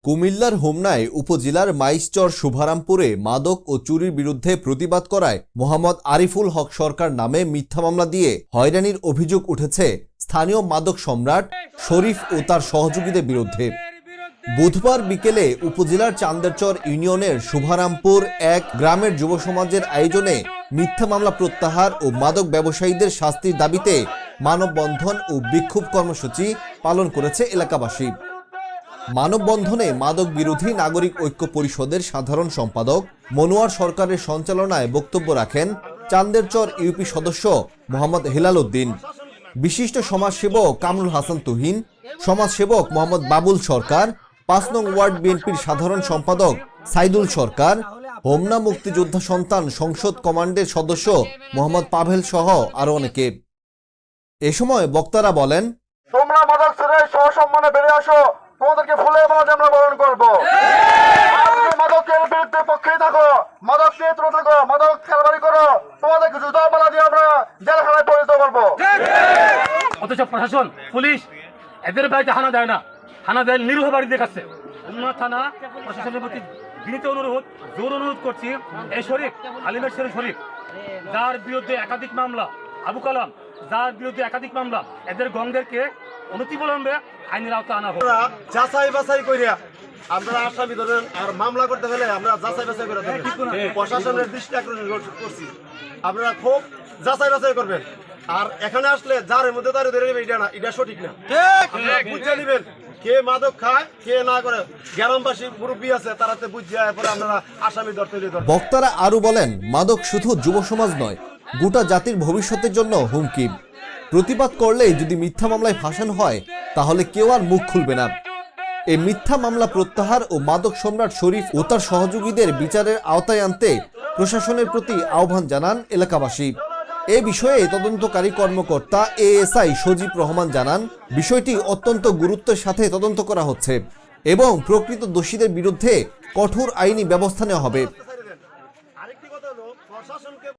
কুমিল্লার হোমনায় উপজেলার মাইজচর শুভারামপুরে মাদক ও চুরির বিরুদ্ধে প্রতিবাদ করায় মোহাম্মদ আরিফুল হক সরকার নামে মিথ্যা মামলা দিয়ে হয়রানির অভিযোগ উঠেছে স্থানীয় মাদক সম্রাট শরীফ ও তার সহযোগীদের বিরুদ্ধে। বুধবার বিকেলে উপজেলার চান্দেরচর ইউনিয়নের শুভারামপুর এক গ্রামের যুব সমাজের আয়োজনে মিথ্যা মামলা প্রত্যাহার ও মাদক ব্যবসায়ীদের শাস্তির দাবিতে মানববন্ধন ও বিক্ষোভ কর্মসূচি পালন করেছে এলাকাবাসী। মানববন্ধনে মাদক বিরোধী নাগরিক ঐক্য পরিষদের সাধারণ সম্পাদক মনোয়ার সরকারের সঞ্চালনায় বক্তব্য রাখেন চান্দেরচর ইউপি সদস্য মোহাম্মদ হেলাল উদ্দিন, বিশিষ্ট সমাজসেবক কামরুল হাসান তুহিন, সমাজসেবক মোহাম্মদ বাবুল সরকার, ৫ নং ওয়ার্ড বিএনপির সাধারণ সম্পাদক সাইদুল সরকার, হোমনা মুক্তিযোদ্ধা সন্তান সংসদ কমান্ডের সদস্য মোহাম্মদ পাভেল সহ আরো অনেকে। এ সময় বক্তারা বলেন, তোমরা মাদক ছেড়ে সসম্মানে বেরিয়ে আসো, তোমাদেরকে ফুলের মালা আমরা বরণ করবো। মাদকের বিরুদ্ধে পক্ষেই থাকো, মাদক নিয়ে তুলে থাকো, মাদক খেলাবাড়ি করো, তোমাদেরকে জুতা পালা দিয়ে আমরা জেলখানায় পরিণত করবো। অথচ প্রশাসন পুলিশ এদের বাড়িতে হানা দেয় না, হানা দেয় নিরীহ বাড়ি দেখাচ্ছে। উন্নত থানা প্রশাসনের প্রতি বিনীত অনুরোধ, জোর অনুরোধ করছি, এই শরীফ আলিমের শরীফ যার বিরুদ্ধে একাধিক মামলা, আবু কালাম যার বিরুদ্ধে একাধিক মামলা, এদের গঙ্গেরকে অনতিবিলম্বে আইনের আওতায় আনা হোক। যাচাই বাছাই করিয়া আমরা আসামি ধরেন আর মামলা করতে হলে আমরা যাচাই বাছাই করে প্রশাসনের দৃষ্টি আকর্ষণ করছি, আপনারা খুব যাচাই বাছাই করবেন। আর এখানে আসলে যার মধ্যে তার ধরে নেবে, এটা না, এটা সঠিক না, বুঝে নিবেন কে মাদক খায় কে না করে। গ্রামবাসী মুরব্বী আছে, তারাতে বুঝিয়ে পরে আপনারা আসামি ধরতে। বক্তারা আরো বলেন, মাদক শুধু যুব সমাজ নয়, গোটা জাতির ভবিষ্যতের জন্য হুমকি। প্রতিবাদ করলে যদি মিথ্যা মামলায় ফাঁসানো হয় তাহলে কেউ আর মুখ খুলবে না। এই মিথ্যা মামলা প্রত্যাহার ও মাদক সম্রাট শরীফ ও তার সহযোগীদের বিচারের আওতায় আনতে প্রশাসনের প্রতি আহ্বান জানান এলাকাবাসী। এ বিষয়ে তদন্তকারী কর্মকর্তা এএসআই সজীব রহমান জানান, বিষয়টি অত্যন্ত গুরুত্বের সাথে তদন্ত করা হচ্ছে এবং প্রকৃত দোষীদের বিরুদ্ধে কঠোর আইনি ব্যবস্থা নেওয়া হবে।